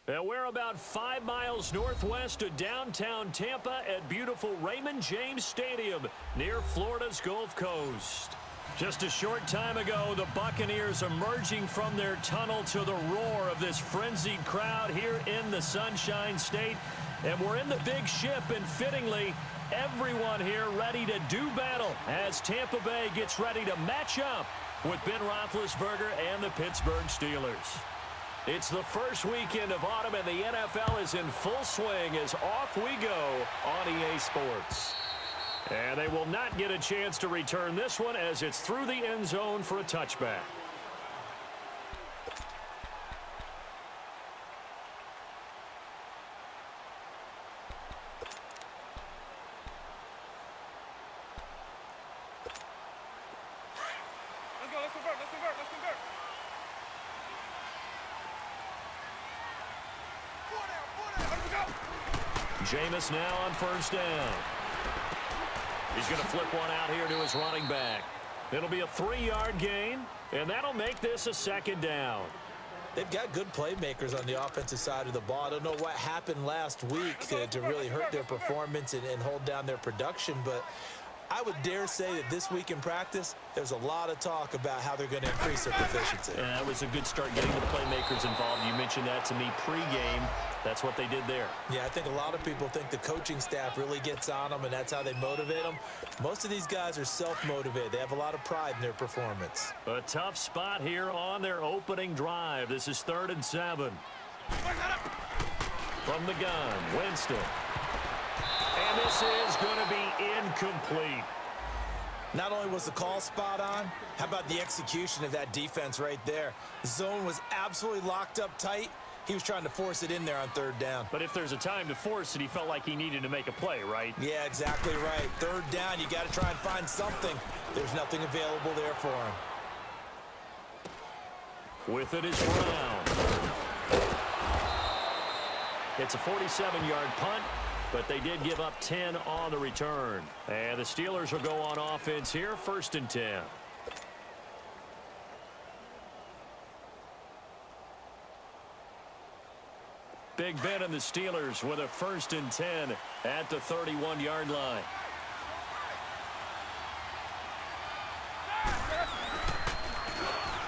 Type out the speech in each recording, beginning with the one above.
And we're about 5 miles northwest of downtown Tampa at beautiful Raymond James Stadium near Florida's Gulf Coast. Just a short time ago, the Buccaneers emerging from their tunnel to the roar of this frenzied crowd here in the Sunshine State. And we're in the big ship, and fittingly, everyone here ready to do battle as Tampa Bay gets ready to match up with Ben Roethlisberger and the Pittsburgh Steelers. It's the first weekend of autumn, and the NFL is in full swing as off we go on EA Sports. And they will not get a chance to return this one as it's through the end zone for a touchback. Let's convert. Jameis now on first down. He's going to flip one out here to his running back. It'll be a 3-yard gain, and that'll make this a second down. They've got good playmakers on the offensive side of the ball. I don't know what happened last week to really hurt their performance and hold down their production, but I would dare say that this week in practice, there's a lot of talk about how they're going to increase their proficiency. And that was a good start getting the playmakers involved. You mentioned that to me pregame. That's what they did there. Yeah, I think a lot of people think the coaching staff really gets on them, and that's how they motivate them. Most of these guys are self-motivated. They have a lot of pride in their performance. A tough spot here on their opening drive. This is 3rd and 7. From the gun, Winston. And this is going to be incomplete. Not only was the call spot on, how about the execution of that defense right there? The zone was absolutely locked up tight. He was trying to force it in there on 3rd down. But if there's a time to force it, he felt like he needed to make a play, right? Yeah, exactly right. 3rd down, you got to try and find something. There's nothing available there for him. With it is Brown. It's a 47-yard punt, but they did give up 10 on the return. And the Steelers will go on offense here, 1st and 10. Big Ben and the Steelers with a 1st and 10 at the 31-yard line.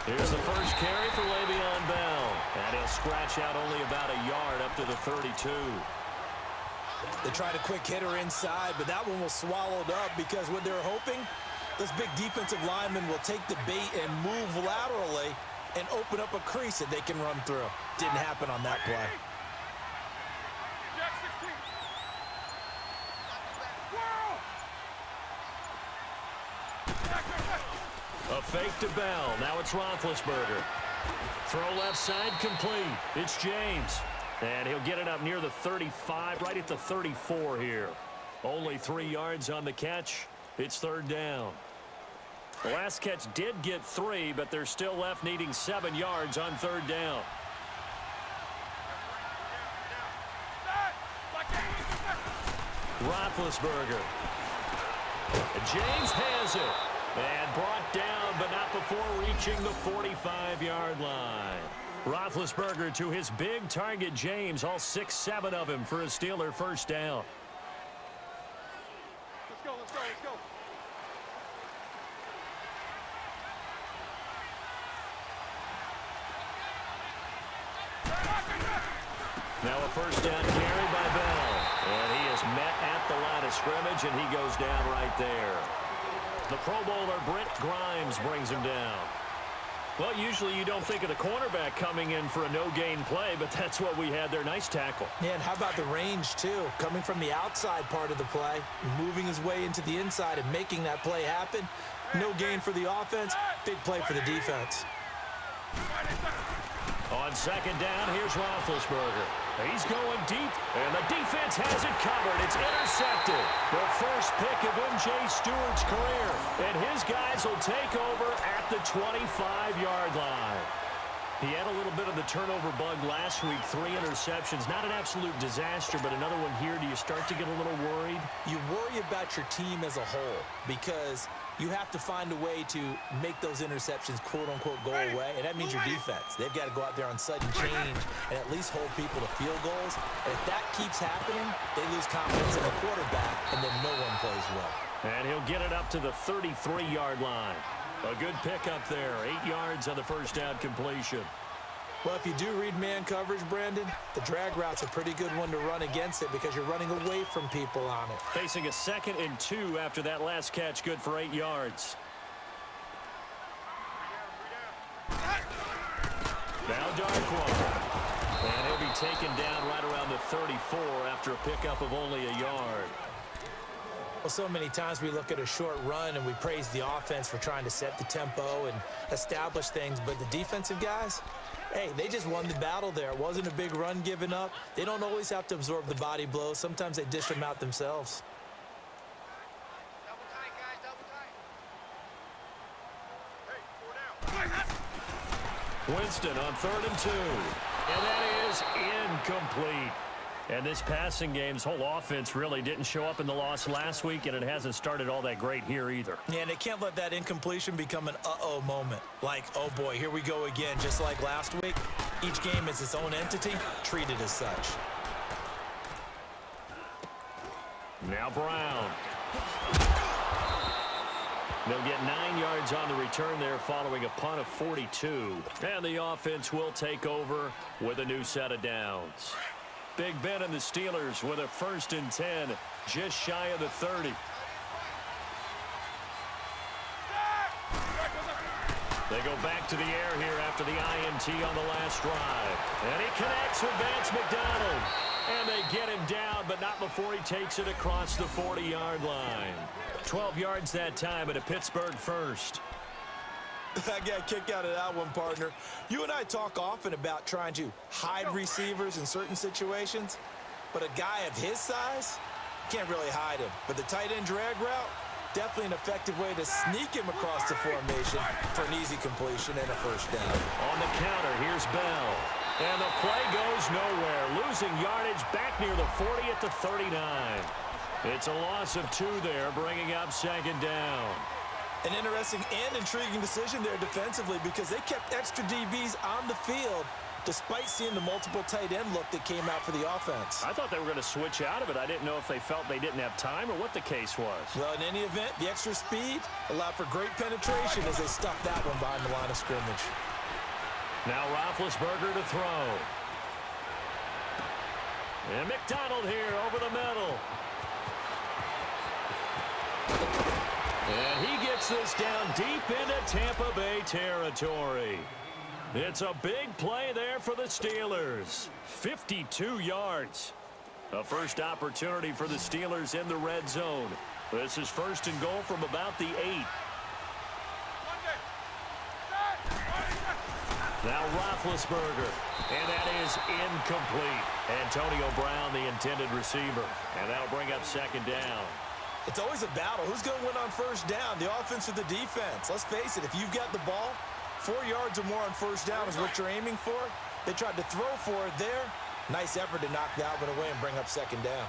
Here's the first carry for Le'Veon Bell. And he'll scratch out only about a yard up to the 32. They tried a quick hitter inside, but that one was swallowed up because what they're hoping, those big defensive linemen will take the bait and move laterally and open up a crease that they can run through. Didn't happen on that play. A fake to Bell. Now it's Roethlisberger. Throw left side complete. It's James. And he'll get it up near the 35, right at the 34 here. Only 3 yards on the catch. It's 3rd down. The last catch did get 3, but they're still left needing 7 yards on 3rd down. Roethlisberger. And James has it. And brought down, but not before reaching the 45-yard line. Roethlisberger to his big target, James, all 6-7 of him for a Steeler 1st down. Let's go. Now a 1st down carry by Bell. And he is met at the line of scrimmage, and he goes down right there. The Pro Bowler, Brent Grimes, brings him down. Well, usually you don't think of the cornerback coming in for a no-gain play, but that's what we had there. Nice tackle. Yeah, and how about the range, too? Coming from the outside part of the play, moving his way into the inside and making that play happen. No gain for the offense, big play for the defense. On 2nd down, here's Roethlisberger. He's going deep, and the defense has it covered. It's intercepted. The first pick of M.J. Stewart's career, and his guys will take over at the 25-yard line. He had a little bit of the turnover bug last week, 3 interceptions. Not an absolute disaster, but another one here. Do you start to get a little worried? You worry about your team as a whole because you have to find a way to make those interceptions, quote-unquote, go away, and that means your defense. They've got to go out there on sudden change and at least hold people to field goals. And if that keeps happening, they lose confidence in the quarterback, and then no one plays well. And he'll get it up to the 33-yard line. A good pickup there, 8 yards on the first down completion. Well, if you do read man coverage, Brandon, the drag route's a pretty good one to run against it because you're running away from people on it. Facing a 2nd and 2 after that last catch, good for 8 yards. Now Darkwa. And he'll be taken down right around the 34 after a pickup of only a yard. Well, so many times we look at a short run and we praise the offense for trying to set the tempo and establish things, but the defensive guys, hey, they just won the battle there. It wasn't a big run given up. They don't always have to absorb the body blows. Sometimes they dish them out themselves. Double tight, guys, double tight. Hey, 4 down. Winston on 3rd and 2. And that is incomplete. And this passing game's whole offense really didn't show up in the loss last week, and it hasn't started all that great here either. Yeah, and they can't let that incompletion become an uh-oh moment. Like, oh boy, here we go again, just like last week. Each game is its own entity, treated as such. Now Brown. They'll get 9 yards on the return there following a punt of 42. And the offense will take over with a new set of downs. Big Ben and the Steelers with a 1st and 10, just shy of the 30. They go back to the air here after the INT on the last drive. And he connects with Vance McDonald. And they get him down, but not before he takes it across the 40-yard line. 12 yards that time and a Pittsburgh first. I got a kick out of that one, partner. You and I talk often about trying to hide receivers in certain situations, but a guy of his size, can't really hide him. But the tight end drag route, definitely an effective way to sneak him across the formation for an easy completion and a first down. On the counter, here's Bell. And the play goes nowhere, losing yardage back near the 40 at the 39. It's a loss of 2 there, bringing up 2nd down. An interesting and intriguing decision there defensively because they kept extra DBs on the field despite seeing the multiple tight end look that came out for the offense. I thought they were going to switch out of it. I didn't know if they felt they didn't have time or what the case was. Well, in any event, the extra speed allowed for great penetration as they stuffed that one behind the line of scrimmage. Now Roethlisberger to throw. And McDonald here over the middle. And he gets this down deep into Tampa Bay territory. It's a big play there for the Steelers. 52 yards. A first opportunity for the Steelers in the red zone. This is 1st and goal from about the 8. Now Roethlisberger. And that is incomplete. Antonio Brown, the intended receiver. And that'll bring up 2nd down. It's always a battle. Who's going to win on first down, the offense or the defense? Let's face it, if you've got the ball, 4 yards or more on first down is what you're aiming for. They tried to throw for it there. Nice effort to knock that one away and bring up 2nd down.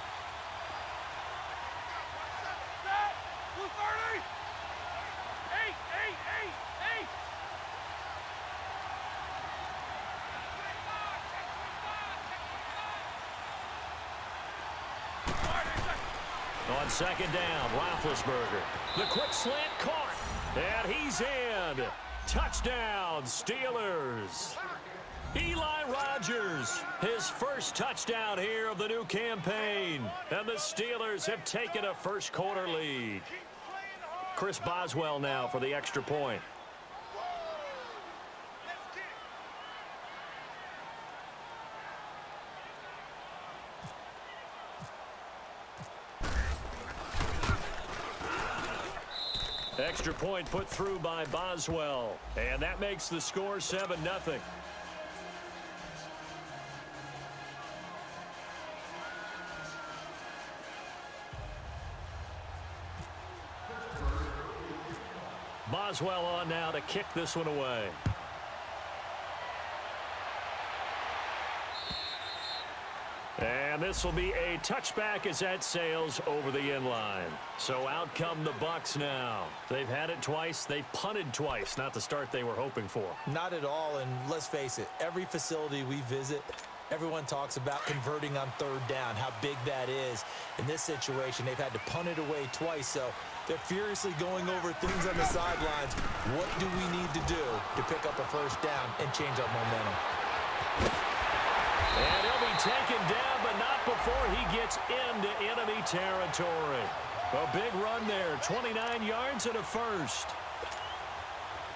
On 2nd down, Roethlisberger. The quick slant caught. And he's in. Touchdown, Steelers. Eli Rogers, his first touchdown here of the new campaign. And the Steelers have taken a first quarter lead. Chris Boswell now for the extra point. Extra point put through by Boswell. And that makes the score 7-0. Boswell on now to kick this one away. And this will be a touchback as that sails over the end line. So out come the Bucs now. They've had it twice. They've punted twice. Not the start they were hoping for. Not at all, and let's face it, every facility we visit, everyone talks about converting on third down, how big that is. In this situation, they've had to punt it away twice, so they're furiously going over things on the sidelines. What do we need to do to pick up a first down and change up momentum? And he'll be taken down, but not before he gets into enemy territory. A big run there, 29 yards and a first.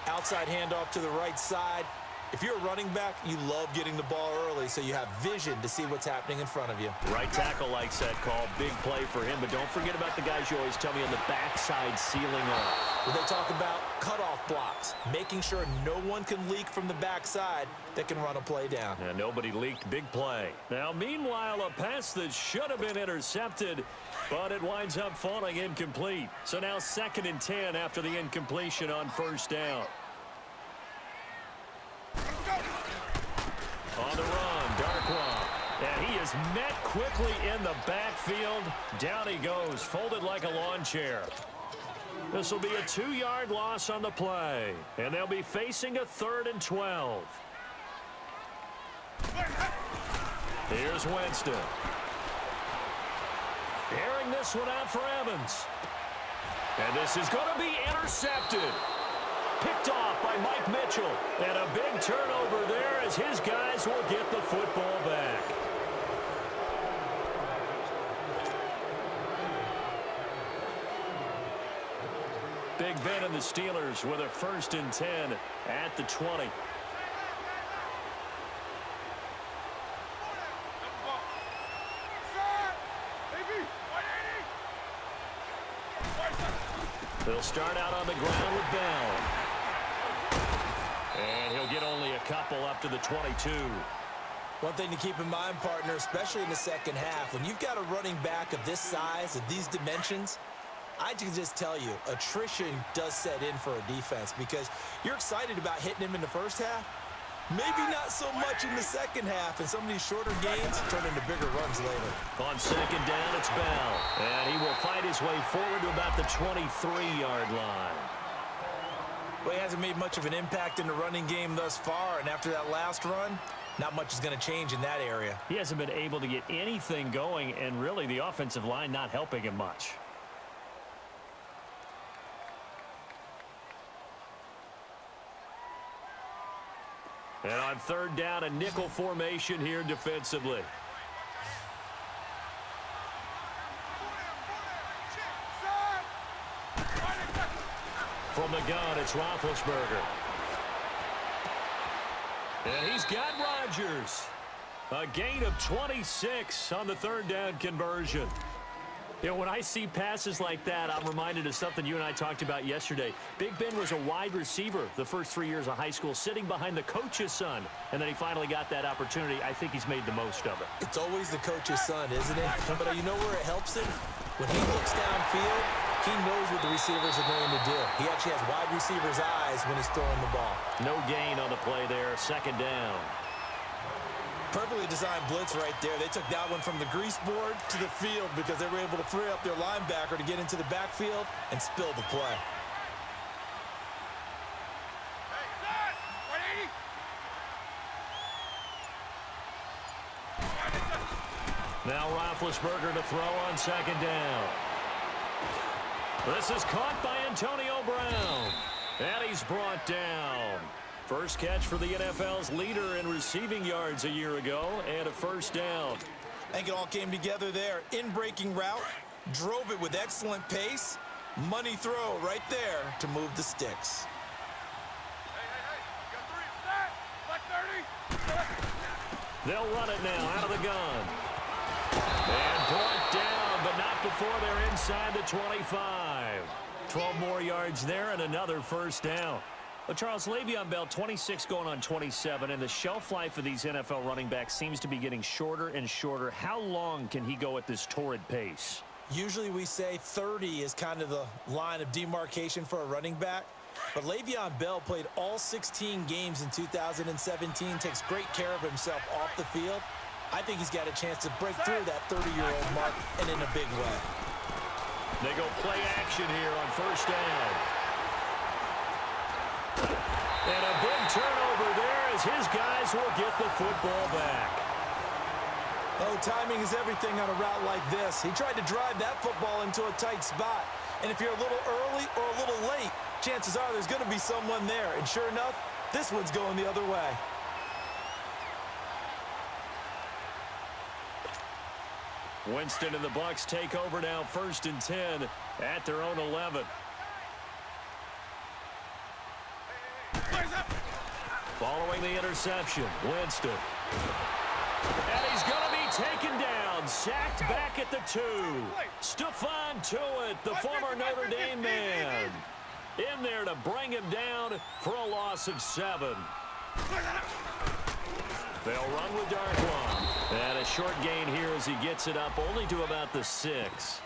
Outside handoff to the right side. If you're a running back, you love getting the ball early so you have vision to see what's happening in front of you. Right tackle likes that call. Big play for him, but don't forget about the guys you always tell me on the backside sealing off. Well, they talk about cutoff blocks, making sure no one can leak from the backside that can run a play down. And nobody leaked. Big play. Now, meanwhile, a pass that should have been intercepted, but it winds up falling incomplete. So now 2nd and 10 after the incompletion on first down. On the run, Darkwa. And he is met quickly in the backfield. Down he goes, folded like a lawn chair. This will be a 2-yard loss on the play. And they'll be facing a 3rd and 12. Here's Winston. Airing this one out for Evans. And this is going to be intercepted. Picked off by Mike Mitchell. And a big turnover there as his guys will get the football back. Big Ben and the Steelers with a 1st and 10 at the 20. They'll start out on the ground with Bell. And he'll get only a couple up to the 22. One thing to keep in mind, partner, especially in the second half, when you've got a running back of this size, of these dimensions, I can just tell you, attrition does set in for a defense because you're excited about hitting him in the first half. Maybe not so much in the second half, and some of these shorter gains turn into bigger runs later. On 2nd down, it's Bell. And he will fight his way forward to about the 23-yard line. Well, he hasn't made much of an impact in the running game thus far, and after that last run, not much is going to change in that area. He hasn't been able to get anything going, and really the offensive line not helping him much. And on 3rd down, a nickel formation here defensively. From the gun, it's Roethlisberger. And he's got Rodgers. A gain of 26 on the 3rd down conversion. You know, when I see passes like that, I'm reminded of something you and I talked about yesterday. Big Ben was a wide receiver the first 3 years of high school, sitting behind the coach's son, and then he finally got that opportunity. I think he's made the most of it. It's always the coach's son, isn't it? But you know where it helps him? When he looks downfield, he knows what the receivers are going to do. He actually has wide receivers' eyes when he's throwing the ball. No gain on the play there, 2nd down. Perfectly designed blitz right there. They took that one from the grease board to the field because they were able to free up their linebacker to get into the backfield and spill the play. Now Roethlisberger to throw on 2nd down. This is caught by Antonio Brown. And he's brought down. First catch for the NFL's leader in receiving yards a year ago, and a 1st down. I think it all came together there. In-breaking route, drove it with excellent pace. Money throw right there to move the sticks. They'll run it now out of the gun. And brought down, but not before they're inside the 25. 12 more yards there and another 1st down. Well, Charles, Le'Veon Bell, 26 going on 27, and the shelf life of these NFL running backs seems to be getting shorter and shorter. How long can he go at this torrid pace? Usually we say 30 is kind of the line of demarcation for a running back. But Le'Veon Bell played all 16 games in 2017, takes great care of himself off the field. I think he's got a chance to break through that 30-year-old mark and in a big way. They go play action here on first down. And a big turnover there as his guys will get the football back. Oh, timing is everything on a route like this. He tried to drive that football into a tight spot. And if you're a little early or a little late, chances are there's going to be someone there. And sure enough, this one's going the other way. Winston and the Bucs take over now, 1st and 10 at their own 11. Following the interception, Winston. And he's going to be taken down, sacked back at the 2. Stephon Tuitt, the former Notre Dame man, in there to bring him down for a loss of 7. They'll run with Darkwa. And a short gain here as he gets it up only to about the 6.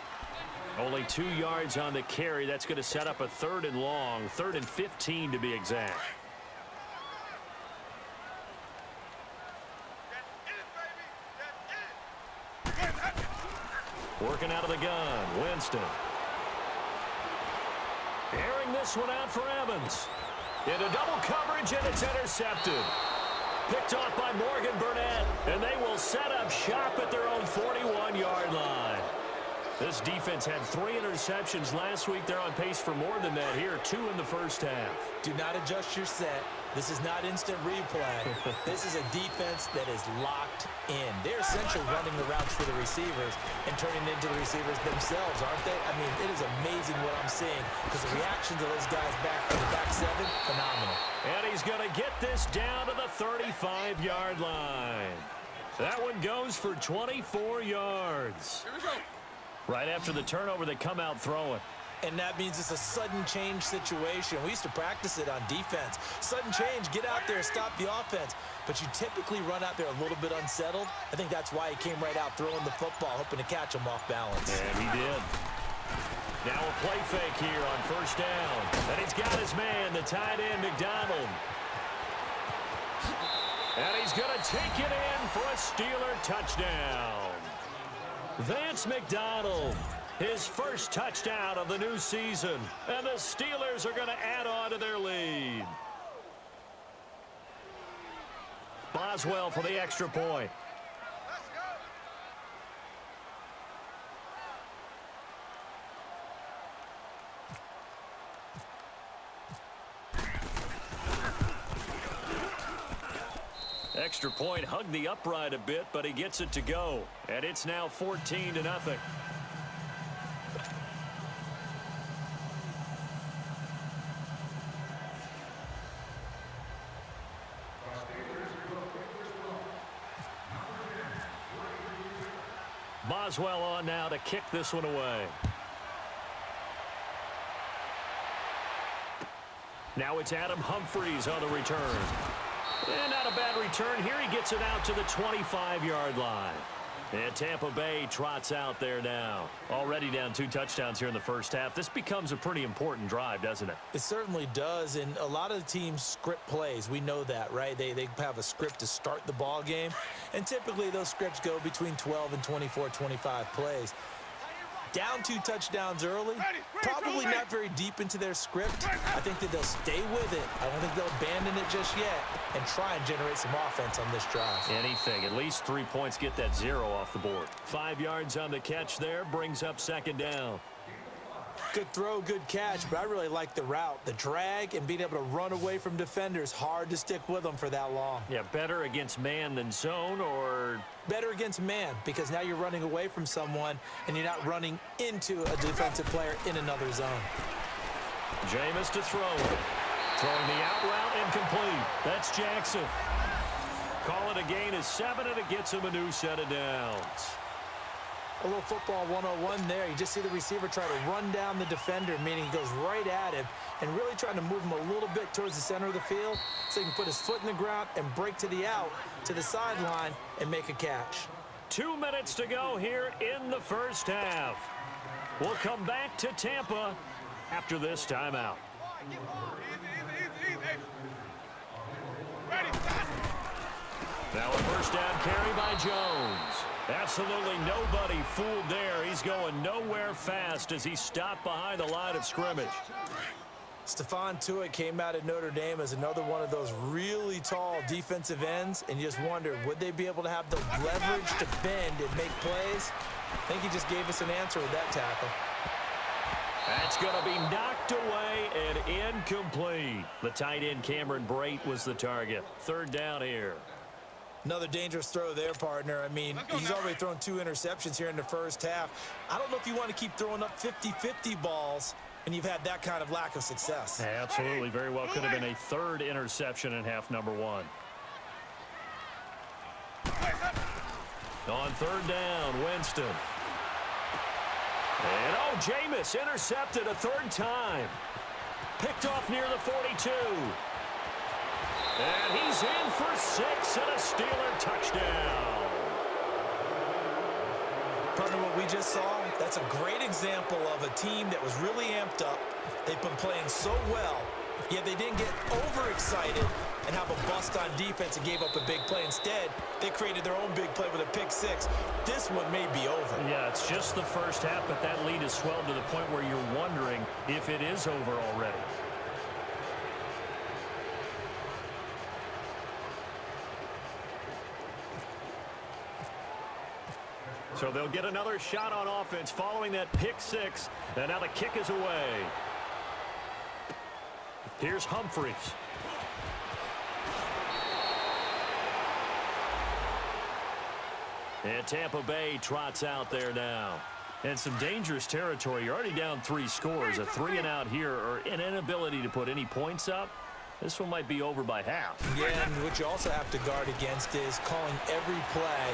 Only 2 yards on the carry. That's going to set up a 3rd and long, 3rd and 15 to be exact. Working out of the gun, Winston. Airing this one out for Evans. Into double coverage, and it's intercepted. Picked off by Morgan Burnett, and they will set up shop at their own 41-yard line. This defense had 3 interceptions last week. They're on pace for more than that here, 2 in the first half. Do not adjust your set. This is not instant replay. This is a defense that is locked in. They're essentially running the routes for the receivers and turning it into the receivers themselves, aren't they? I mean, it is amazing what I'm seeing because the reactions of those guys back in the back 7, phenomenal. And he's going to get this down to the 35-yard line. That one goes for 24 yards. Right after the turnover, they come out throwing. And that means it's a sudden change situation. We used to practice it on defense. Sudden change, get out there, stop the offense. But you typically run out there a little bit unsettled. I think that's why he came right out throwing the football, hoping to catch him off balance. And he did. Now a play fake here on first down. And he's got his man, the tight end, McDonald. And he's going to take it in for a Steeler touchdown. Vance McDonald. His first touchdown of the new season. And the Steelers are going to add on to their lead. Boswell for the extra point. Extra point hugged the upright a bit, but he gets it to go. And it's now 14-0. Boswell on now to kick this one away. Now it's Adam Humphries on the return. And not a bad return here. He gets it out to the 25-yard line. And Tampa Bay trots out there now. Already down 2 touchdowns here in the first half. This becomes a pretty important drive, doesn't it? It certainly does, and a lot of the teams script plays. We know that, right? They have a script to start the ball game, and typically those scripts go between 12 and 24, 25 plays. Down 2 touchdowns early, probably not very deep into their script. I think that they'll stay with it. I don't think they'll abandon it just yet and try and generate some offense on this drive. Anything. At least 3 points, get that 0 off the board. 5 yards on the catch there, brings up 2nd down. Good throw, good catch, but I really like the route. The drag and being able to run away from defenders, hard to stick with them for that long. Yeah, better against man than zone, or better against man, because now you're running away from someone and you're not running into a defensive player in another zone. Jameis to throw it. Throwing the out route incomplete. That's Jackson. Call it a gain of 7, and it gets him a new set of downs. A little football 101 there. You just see the receiver try to run down the defender, meaning he goes right at him and really trying to move him a little bit towards the center of the field so he can put his foot in the ground and break to the out, to the sideline, and make a catch. 2 minutes to go here in the first half. We'll come back to Tampa after this timeout. Now a first down carry by Jones. Absolutely nobody fooled there. He's going nowhere fast as he stopped behind the line of scrimmage. Stephon Tuitt came out of Notre Dame as another one of those really tall defensive ends, and you just wondered, would they be able to have the leverage to bend and make plays? I think he just gave us an answer with that tackle. That's going to be knocked away and incomplete. The tight end Cameron Brate was the target. Third down here. Another dangerous throw there, partner. I mean, he's already thrown 2 interceptions here in the first half. I don't know if you want to keep throwing up 50-50 balls and you've had that kind of lack of success. Absolutely. Very well could have been a third interception in half number 1. On third down, Winston. And, oh, Jameis intercepted a third time. Picked off near the 42. And he's in for 6 and a Steeler touchdown. Partner, what we just saw, that's a great example of a team that was really amped up. They've been playing so well, yet they didn't get overexcited and have a bust on defense and gave up a big play. Instead, they created their own big play with a pick 6. This one may be over. Yeah, it's just the first half, but that lead has swelled to the point where you're wondering if it is over already. So they'll get another shot on offense following that pick 6. And now the kick is away. Here's Humphries. And Tampa Bay trots out there now. And some dangerous territory. You're already down 3 scores. A 3-and-out here, or an inability to put any points up. This one might be over by half. Yeah, and what you also have to guard against is calling every play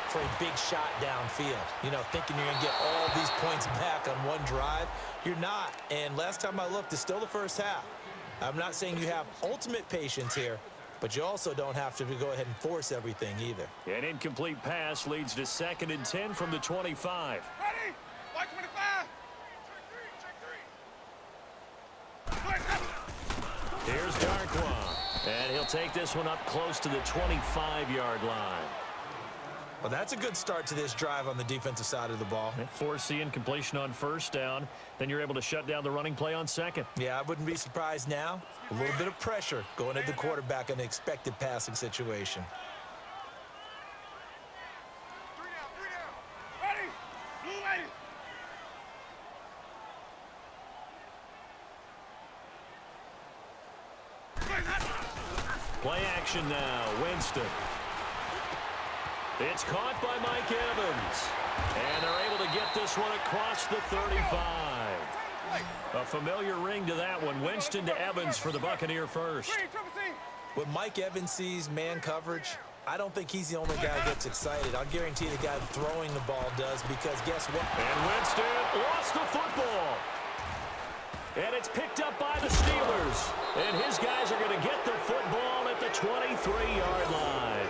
for a big shot downfield. You know, thinking you're going to get all these points back on one drive. You're not. And last time I looked, it's still the first half. I'm not saying you have ultimate patience here, but you also don't have to go ahead and force everything either. An incomplete pass leads to 2nd and 10 from the 25. Ready? White 25. Check 3. Here's Darkwa. And he'll take this one up close to the 25-yard line. Well, that's a good start to this drive on the defensive side of the ball. Force the incompletion on first down. Then you're able to shut down the running play on 2nd. Yeah, I wouldn't be surprised now. A little bit of pressure going at the quarterback in an expected passing situation. 3 down. Ready? Blue lady. Play action now. Winston. It's caught by Mike Evans. And they're able to get this one across the 35. A familiar ring to that one. Winston to Evans for the Buccaneer first. When Mike Evans sees man coverage, I don't think he's the only guy that gets excited. I'll guarantee the guy throwing the ball does, because guess what? And Winston lost the football. And it's picked up by the Steelers. And his guys are going to get the football at the 23-yard line.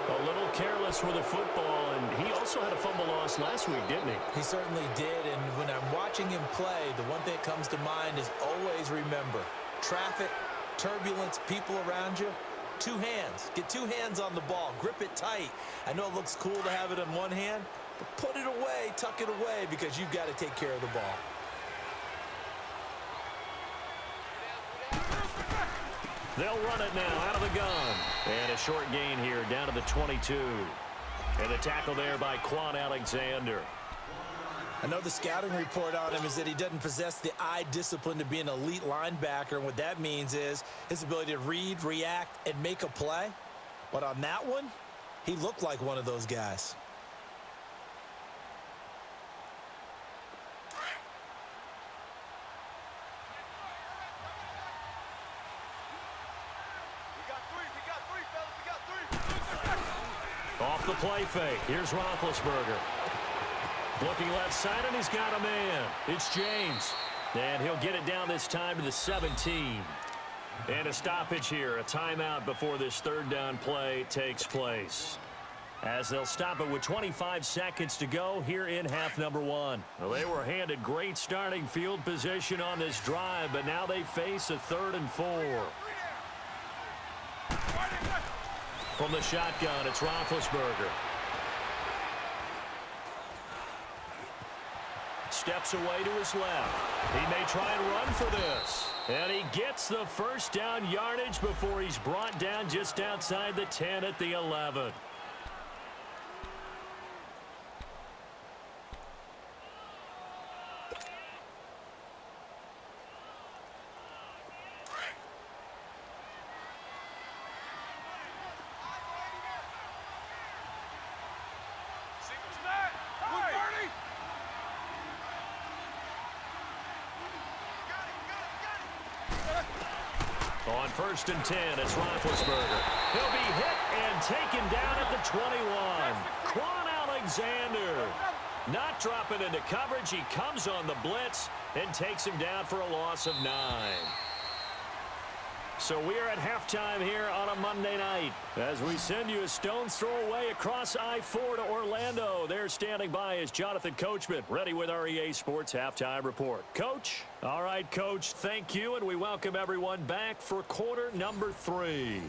A little careless with the football, and he also had a fumble loss last week, didn't he? He certainly did, and when I'm watching him play, the one thing that comes to mind is always remember, traffic, turbulence, people around you, 2 hands. Get 2 hands on the ball. Grip it tight. I know it looks cool to have it in one hand, but put it away, tuck it away, because you've got to take care of the ball. They'll run it now out of the gun. And a short gain here down to the 22. And the tackle there by Quan Alexander. I know the scouting report on him is that he doesn't possess the eye discipline to be an elite linebacker. And what that means is his ability to read, react, and make a play. But on that one, he looked like one of those guys. Off the play fake. Here's Roethlisberger. Looking left side, and he's got a man. It's James. And he'll get it down this time to the 17. And a stoppage here. A timeout before this third down play takes place. As they'll stop it with 25 seconds to go here in half number 1. Well, they were handed great starting field position on this drive, but now they face a 3rd and 4. From the shotgun, it's Roethlisberger. Steps away to his left. He may try and run for this. And he gets the first down yardage before he's brought down just outside the 10 at the 11. On 1st and 10, it's Roethlisberger. He'll be hit and taken down at the 21. Quan Alexander not dropping into coverage. He comes on the blitz and takes him down for a loss of 9. So we are at halftime here on a Monday night as we send you a stone's throw away across I-4 to Orlando. There standing by is Jonathan Coachman, ready with our EA Sports Halftime Report. Coach? All right, Coach, thank you, and we welcome everyone back for quarter number 3.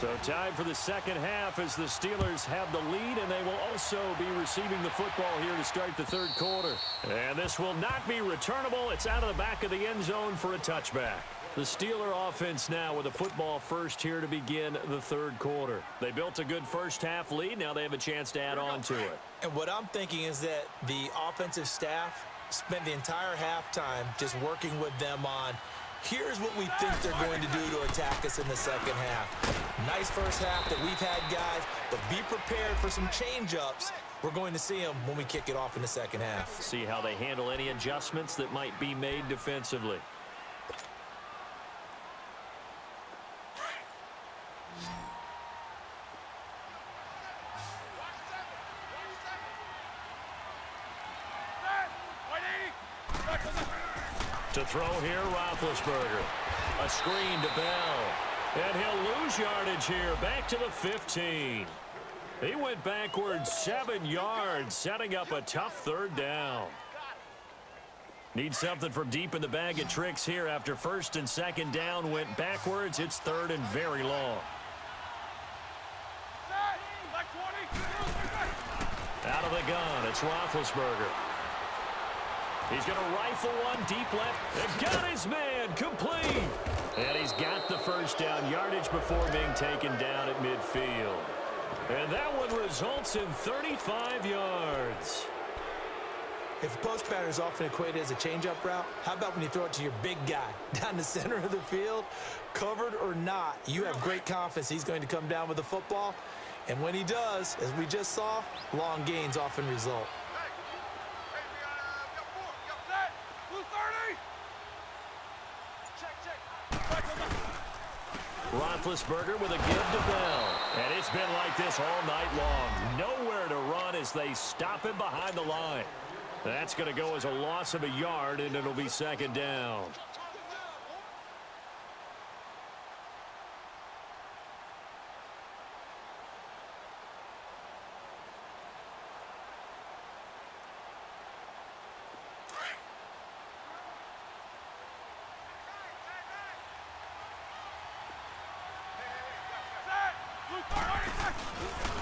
So time for the second half as the Steelers have the lead, and they will also be receiving the football here to start the third quarter. And this will not be returnable. It's out of the back of the end zone for a touchback. The Steeler offense now with a football first here to begin the third quarter. They built a good first half lead. Now they have a chance to add on to it. And what I'm thinking is that the offensive staff spent the entire halftime just working with them on here's what we think they're going to do to attack us in the second half. Nice first half that we've had, guys, but be prepared for some change-ups. We're going to see them when we kick it off in the second half. See how they handle any adjustments that might be made defensively. To throw here, Roethlisberger. A screen to Bell. And he'll lose yardage here, back to the 15. He went backwards 7 yards, setting up a tough third down. Need something from deep in the bag of tricks here after first and second down went backwards. It's third and very long. Out of the gun, it's Roethlisberger. He's going to rifle one deep left. And got his man complete. And he's got the first down yardage before being taken down at midfield. And that one results in 35 yards. If the post pattern is often equated as a change-up route, how about when you throw it to your big guy down the center of the field? Covered or not, you have great confidence he's going to come down with the football. And when he does, as we just saw, long gains often result. Roethlisberger with a give to Bell. And it's been like this all night long. Nowhere to run as they stop him behind the line. That's going to go as a loss of a yard, and it'll be second down.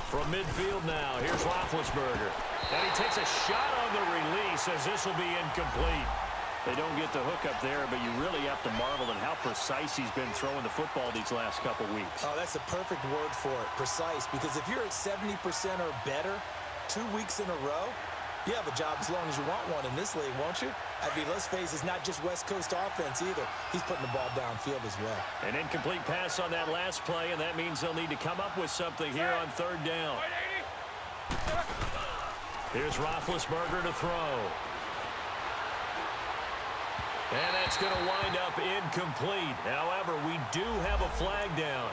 From midfield now, here's Roethlisberger. And he takes a shot on the release as this will be incomplete. They don't get the hook up there, but you really have to marvel at how precise he's been throwing the football these last couple weeks. Oh, that's a perfect word for it, precise, because if you're at 70% or better 2 weeks in a row, you have a job as long as you want one in this league, won't you? I mean, let's face it, it's not just West Coast offense either. He's putting the ball downfield as well. An incomplete pass on that last play, and that means they'll need to come up with something here on third down. Here's Roethlisberger to throw. And that's going to wind up incomplete. However, we do have a flag down.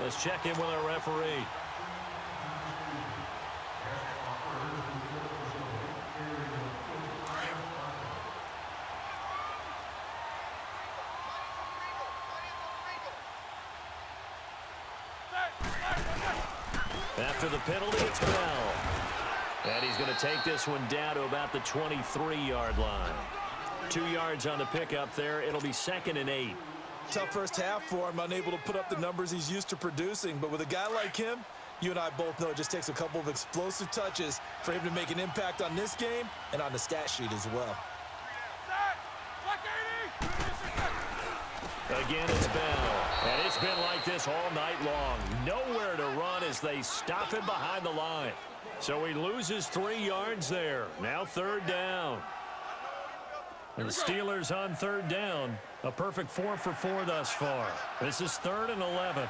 Let's check in with our referee. After the penalty, it's Bell. And he's going to take this one down to about the 23-yard line. 2 yards on the pickup there. It'll be 2nd and 8. Tough first half for him, unable to put up the numbers he's used to producing. But with a guy like him, you and I both know it just takes a couple of explosive touches for him to make an impact on this game and on the stat sheet as well. Again, it's Bell. And it's been like this all night long. Nowhere to run as they stop him behind the line. So he loses 3 yards there. Now 3rd down. And the Steelers on 3rd down. A perfect 4 for 4 thus far. This is 3rd and 11.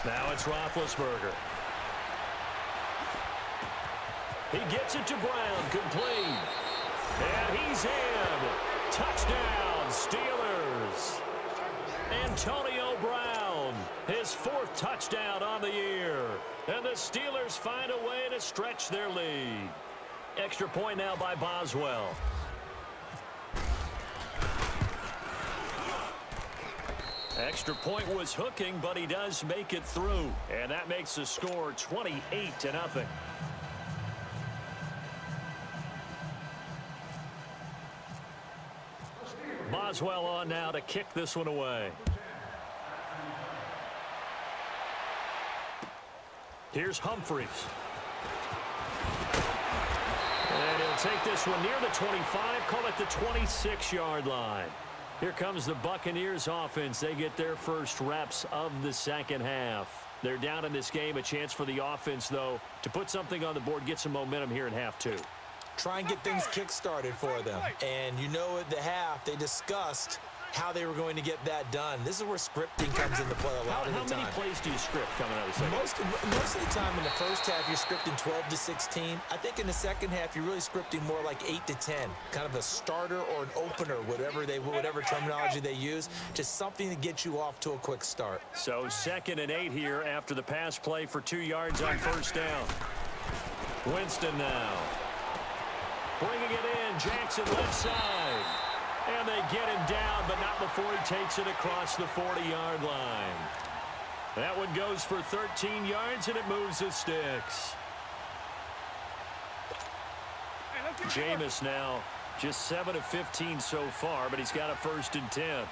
Now it's Roethlisberger. He gets it to Brown. Complete. And he's in. Touchdown, Steelers. Antonio Brown, his 4th touchdown on the year. And the Steelers find a way to stretch their lead. Extra point now by Boswell. Extra point was hooking, but he does make it through. And that makes the score 28-0. Boswell on now to kick this one away. Here's Humphreys. And he'll take this one near the 25, call it the 26-yard line. Here comes the Buccaneers offense. They get their first reps of the second half. They're down in this game. A chance for the offense, though, to put something on the board, get some momentum here in half 2. Try and get things kick-started for them. And you know at the half, they discussed how they were going to get that done. This is where scripting comes into play a lot of the time. How many plays do you script coming out of the second? Most of the time in the first half, you're scripting 12 to 16. I think in the second half, you're really scripting more like 8 to 10. Kind of a starter or an opener, whatever terminology they use. Just something to get you off to a quick start. So 2nd and 8 here after the pass play for 2 yards on 1st down. Winston now. Bringing it in, Jackson left side. And they get him down, but not before he takes it across the 40-yard line. That one goes for 13 yards, and it moves the sticks. Jameis now just 7 of 15 so far, but he's got a 1st and 10.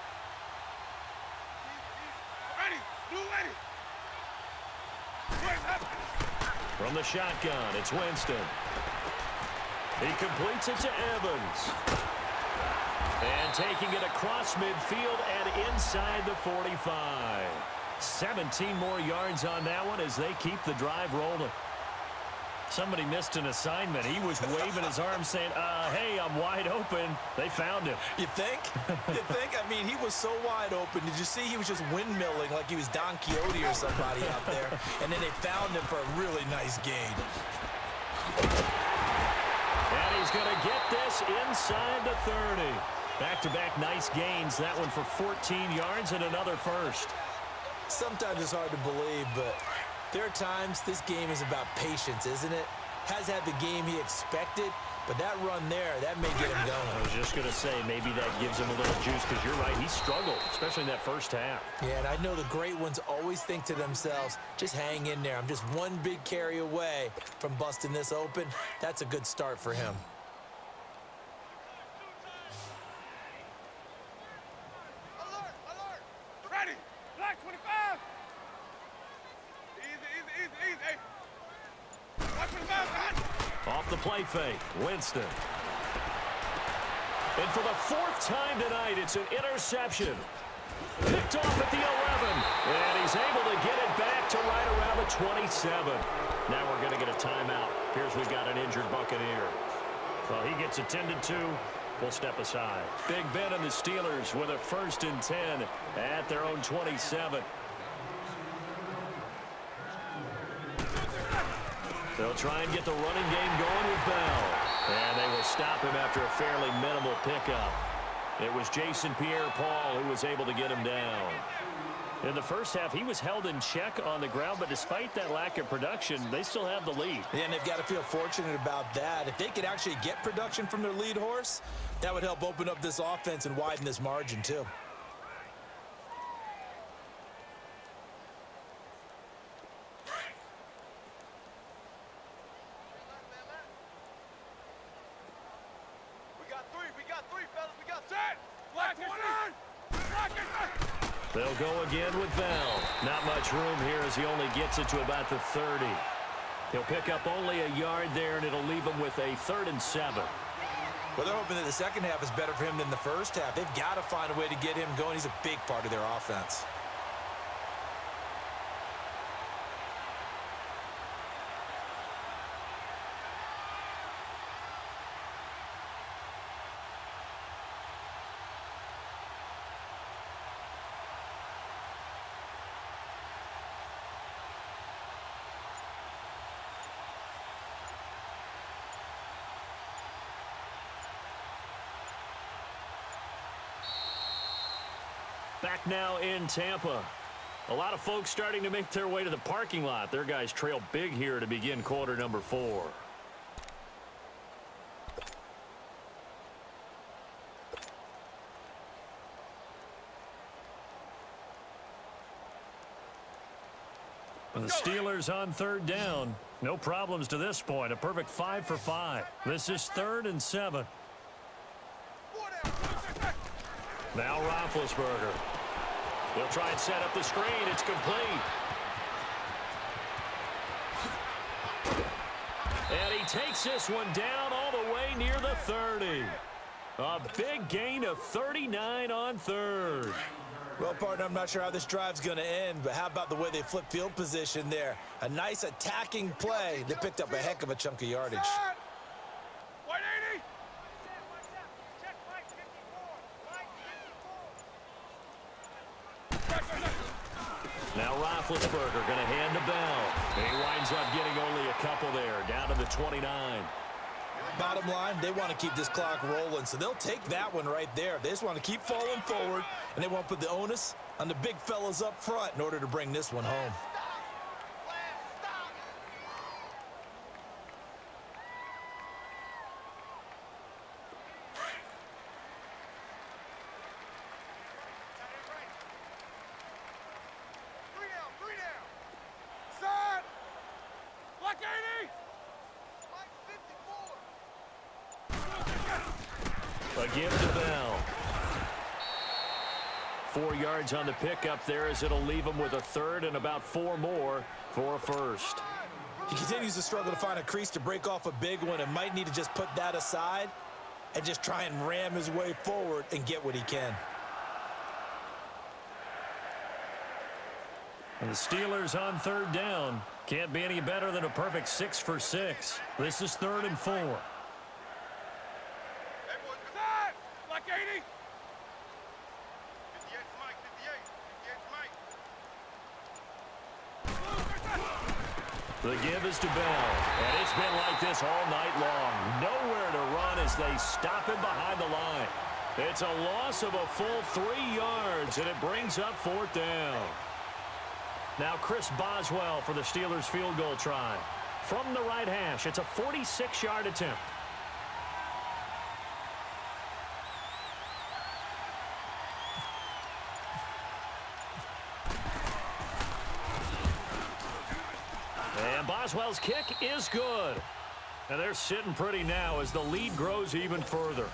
From the shotgun, it's Winston. He completes it to Evans. And taking it across midfield and inside the 45. 17 more yards on that one as they keep the drive rolling. Somebody missed an assignment. He was waving his arm saying, hey, I'm wide open. They found him. You think? You think? I mean, he was so wide open. Did you see he was just windmilling like he was Don Quixote or somebody out there? And then they found him for a really nice gain. And he's going to get this inside the 30. Back-to-back nice gains. That one for 14 yards and another 1st. Sometimes it's hard to believe, but there are times this game is about patience, isn't it? Has had the game he expected, but that run there, that may get him going. I was just going to say, maybe that gives him a little juice, because you're right, he struggled, especially in that first half. Yeah, and I know the great ones always think to themselves, just hang in there. I'm just one big carry away from busting this open. That's a good start for him. Off the play fake, Winston. And for the 4th time tonight, it's an interception. Picked off at the 11. And he's able to get it back to right around the 27. Now we're going to get a timeout. Here's we've got an injured Buccaneer. Well, he gets attended to. We'll step aside. Big Ben and the Steelers with a 1st and 10 at their own 27. They'll try and get the running game going with Bell. And they will stop him after a fairly minimal pickup. It was Jason Pierre-Paul who was able to get him down. In the first half, he was held in check on the ground, but despite that lack of production, they still have the lead. Yeah, and they've got to feel fortunate about that. If they could actually get production from their lead horse, that would help open up this offense and widen this margin, too. got three, fellas. We got set. Black one on. Black it. They'll go again with Bell. Not much room here as he only gets it to about the 30. He'll pick up only a yard there, and it'll leave him with a 3rd and 7. Well, they're hoping that the second half is better for him than the first half. They've got to find a way to get him going. He's a big part of their offense. Back now in Tampa. A lot of folks starting to make their way to the parking lot. Their guys trail big here to begin quarter number 4. The Steelers on 3rd down. No problems to this point. A perfect 5 for 5. This is 3rd and 7. Now Roethlisberger. He'll try and set up the screen. It's complete. And he takes this one down all the way near the 30. A big gain of 39 on 3rd. Well, partner, I'm not sure how this drive's going to end, but how about the way they flip field position there? A nice attacking play. They picked up a heck of a chunk of yardage. White 80. Now Roethlisberger going to hand to Bell. And he winds up getting only a couple there, down to the 29. Bottom line, they want to keep this clock rolling, so they'll take that one right there. They just want to keep falling forward, and they won't put the onus on the big fellas up front in order to bring this one home. A give to Bell. 4 yards on the pickup there as it'll leave him with a 3rd and about 4 more for a 1st. He continues to struggle to find a crease to break off a big one and might need to just put that aside and just try and ram his way forward and get what he can. And the Steelers on 3rd down. Can't be any better than a perfect 6 for 6. This is 3rd and 4. Black 80. 58 Mike, 58. The give is to Bell. And it's been like this all night long. Nowhere to run as they stop him behind the line. It's a loss of a full 3 yards, and it brings up 4th down. Now Chris Boswell for the Steelers field goal try. From the right hash, it's a 46-yard attempt. And Boswell's kick is good. And they're sitting pretty now as the lead grows even further.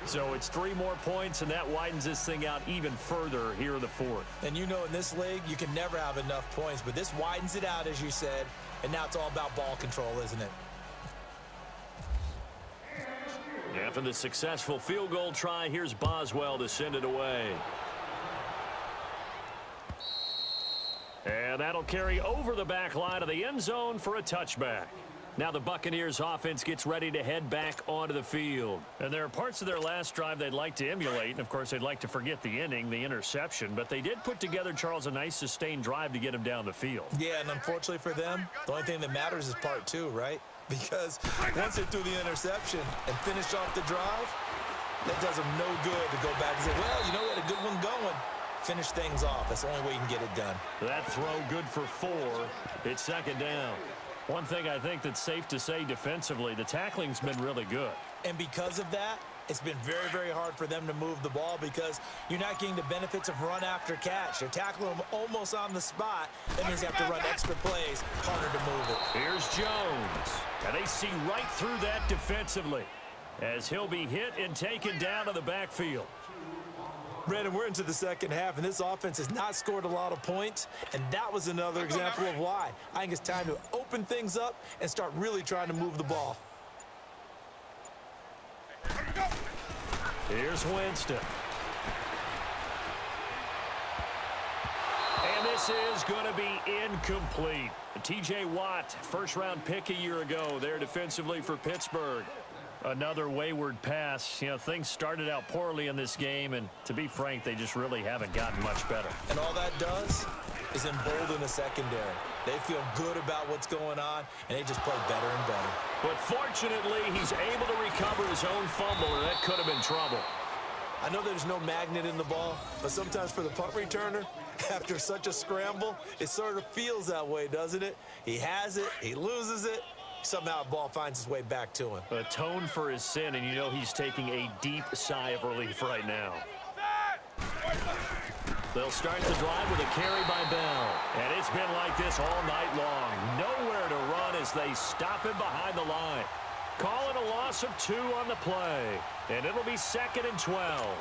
So it's 3 more points, and that widens this thing out even further here in the 4th. And you know, in this league, you can never have enough points, but this widens it out, as you said, and now it's all about ball control, isn't it? After the successful field goal try, here's Boswell to send it away. And that'll carry over the back line of the end zone for a touchback. Now the Buccaneers offense gets ready to head back onto the field. And there are parts of their last drive they'd like to emulate. And, of course, they'd like to forget the inning, the interception. But they did put together, Charles, a nice sustained drive to get him down the field. Yeah, and unfortunately for them, the only thing that matters is part 2, right? Because once they threw the interception and finished off the drive, that does them no good to go back and say, well, you know, we had a good one going. Finish things off. That's the only way you can get it done. That throw good for 4. It's 2nd down. One thing I think that's safe to say defensively, the tackling's been really good. And because of that, it's been very, very hard for them to move the ball because you're not getting the benefits of run after catch. They're tackling them almost on the spot. That means they have to run extra plays, harder to move it. Here's Jones. And they see right through that defensively. as he'll be hit and taken down to the backfield. Brandon, we're into the second half, and this offense has not scored a lot of points, and that was another example of why. I think it's time to open things up and start really trying to move the ball. Here's Winston. And this is going to be incomplete. T.J. Watt, first-round pick a year ago there defensively for Pittsburgh. Another wayward pass. You know, things started out poorly in this game, and to be frank, they just really haven't gotten much better. And all that does is embolden the secondary. They feel good about what's going on, and they just play better and better. But fortunately, he's able to recover his own fumble, and that could have been trouble. I know there's no magnet in the ball, but sometimes for the punt returner, after such a scramble, it sort of feels that way, doesn't it? He has it, he loses it, somehow the ball finds its way back to him. Atone for his sin, and you know he's taking a deep sigh of relief right now. They'll start the drive with a carry by Bell. And it's been like this all night long. Nowhere to run as they stop him behind the line. Call it a loss of 2 on the play. And it'll be 2nd and 12.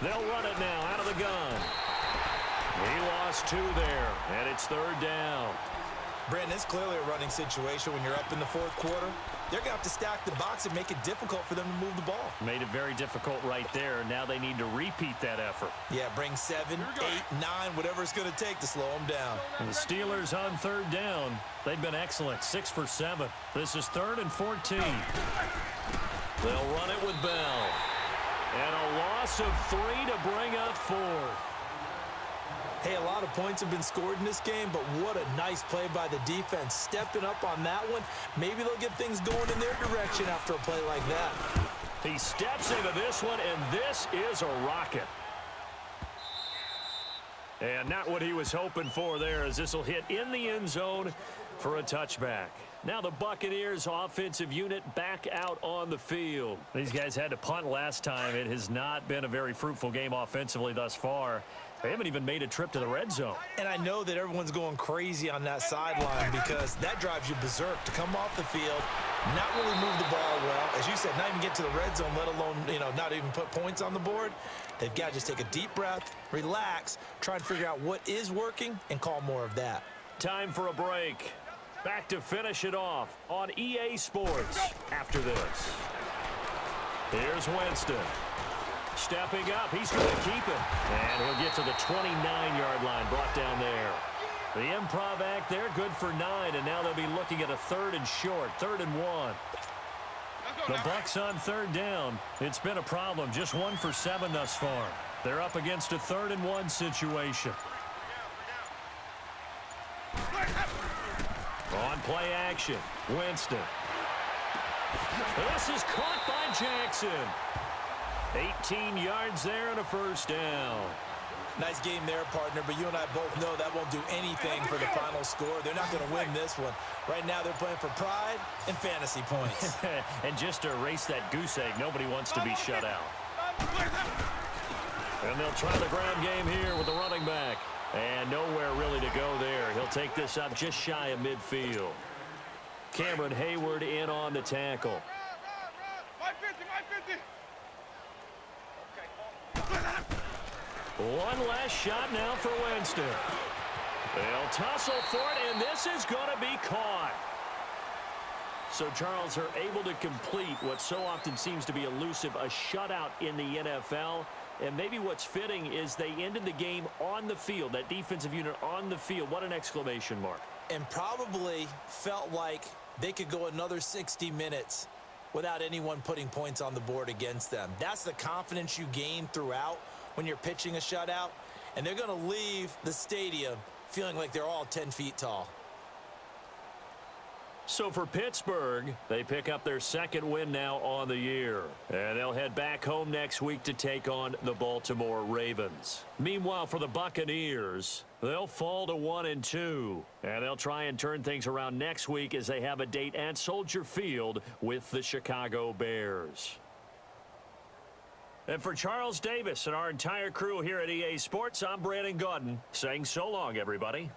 They'll run it now out of the gun. He lost 2 there, and it's 3rd down. Brandon, it's clearly a running situation when you're up in the 4th quarter. They're going to have to stack the box and make it difficult for them to move the ball. Made it very difficult right there. Now they need to repeat that effort. Yeah, bring 7, 8, 9, whatever it's going to take to slow them down. And the Steelers on 3rd down. They've been excellent, 6 for 7. This is 3rd and 14. They'll run it with Bell. And a loss of 3 to bring up 4th. Hey, a lot of points have been scored in this game, but what a nice play by the defense. Stepping up on that one, maybe they'll get things going in their direction after a play like that. He steps into this one, and this is a rocket. And not what he was hoping for there, as this will hit in the end zone for a touchback. Now the Buccaneers offensive unit back out on the field. These guys had to punt last time. It has not been a very fruitful game offensively thus far. They haven't even made a trip to the red zone. And I know that everyone's going crazy on that sideline because that drives you berserk to come off the field, not really move the ball well. As you said, not even get to the red zone, let alone, not even put points on the board. They've got to just take a deep breath, relax, try and figure out what is working and call more of that. Time for a break. Back to finish it off on EA Sports after this. Here's Winston. Stepping up, he's going to keep it. And he'll get to the 29-yard line, brought down there. The improv act there, good for 9, and now they'll be looking at a 3rd and short, 3rd and 1. The Bucs on 3rd down. It's been a problem, just 1 for 7 thus far. They're up against a 3rd and 1 situation. On play action, Winston. This is caught by Jackson. 18 yards there and a 1st down. Nice game there, partner, but you and I both know that won't do anything for the final score. They're not going to win this one. Right now they're playing for pride and fantasy points. And just to erase that goose egg, nobody wants to be shut out. And they'll try the ground game here with the running back. And nowhere really to go there. He'll take this up just shy of midfield. Cameron Hayward in on the tackle. One last shot now for Winston. They'll tussle for it, and this is going to be caught. So, Charles, are able to complete what so often seems to be elusive, a shutout in the NFL. And maybe what's fitting is they ended the game on the field, that defensive unit on the field. What an exclamation mark. And probably felt like they could go another 60 minutes without anyone putting points on the board against them. That's the confidence you gain throughout when you're pitching a shutout. And they're going to leave the stadium feeling like they're all 10 feet tall. So for Pittsburgh, they pick up their 2nd win now on the year. And they'll head back home next week to take on the Baltimore Ravens. Meanwhile, for the Buccaneers, they'll fall to 1-2. And they'll try and turn things around next week as they have a date at Soldier Field with the Chicago Bears. And for Charles Davis and our entire crew here at EA Sports, I'm Brandon Gaudin saying so long, everybody.